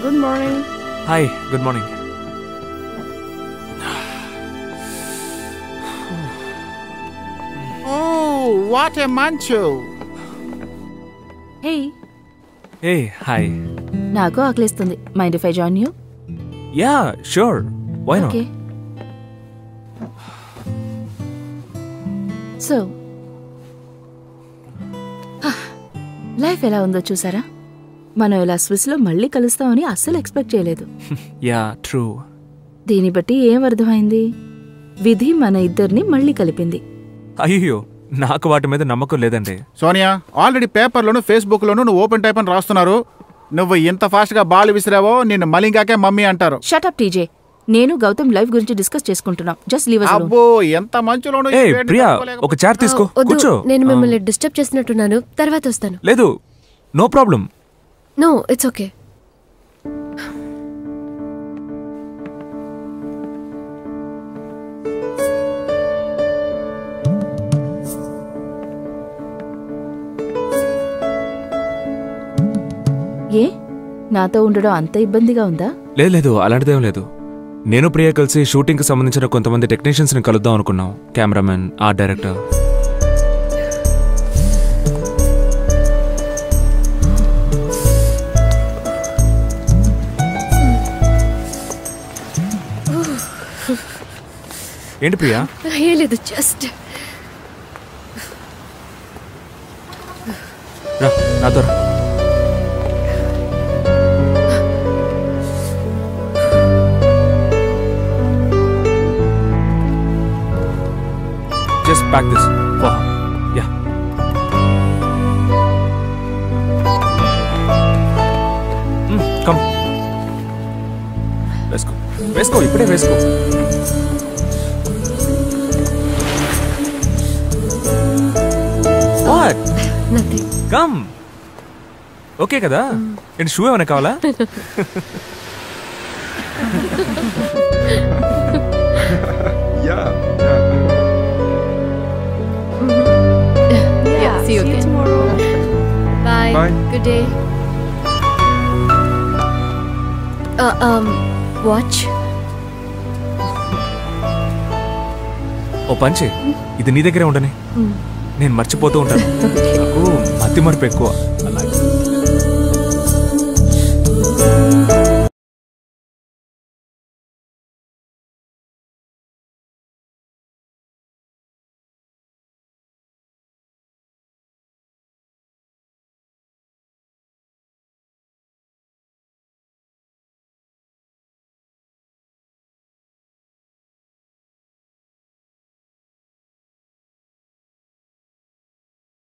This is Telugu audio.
Good morning. Hi, good morning. Oh, what a manchu. Hey. Hey, hi. నాకు ఆకలిస్తుంది. Mind if I join you? Yeah, sure. Why not? Okay. So, life ఎలా ఉందో చూసారా? మనం ఇలా స్విస్లో మళ్ళీ కలుస్తామని అస్సలు ఎక్స్పెక్ట్ చేయలేదు. Yeah, true. దీన్ని బట్టి ఏం అర్థమైంది? విధి మన ఇద్దరిని మళ్ళీ కలిపింది. అయ్యో, నాకు వాటి మీద నమ్మకం లేదండి. సోనియా, ఆల్రెడీ పేపర్లోను ఫేస్బుక్లోను నువ్వు ఓపెన్ టైప్ అని రాస్తున్నారు. నువ్వు ఇంత ఫాస్ట్గా బాల్ విసిరావో నిన్ను మలింగాకే మమ్మీ అంటారు. Shut up TJ. నేను గౌతమ్ లైఫ్ గురించి డిస్కస్ చేసుకుంటున్నాం. Just leave us alone. అబ్బో, ఎంత మంచులోను. ఏ ప్రియా, ఒక చైర్ తీసుకో, కూర్చో. నేను మిమ్మల్ని డిస్టర్బ్ చేస్తున్నట్టున్నాను, తర్వాత వస్తాను. లేదు, no problem. No, it's okay. ఏ నాతో ఉండడం అంత ఇబ్బందిగా ఉందా? లేదు లేదు, అలాంటిదేం లేదు. నేను ప్రియా కలిసి షూటింగ్కి సంబంధించిన కొంతమంది టెక్నీషియన్స్ని కలుద్దాం అనుకున్నాం. Cameraman, art director. ఏంటి ప్రియా? ఏం లేదు, జస్ట్ రా, నాతో రా. Just pack this for her. Yeah. Come. వేసుకో, వేసుకో, ఇప్పుడే వేసుకో. What? నథింగ్. Come. ఓకే కదా? ఏంటి, షూ ఏమైనా కావాలా? See you again. tomorrow. Bye. Bye. Good day. Watch. ఓ పంచి, ఇది నీ దగ్గరే ఉండని. నేను మర్చిపోతూ ఉంటాను. నాకు మతి మరపు ఎక్కువ.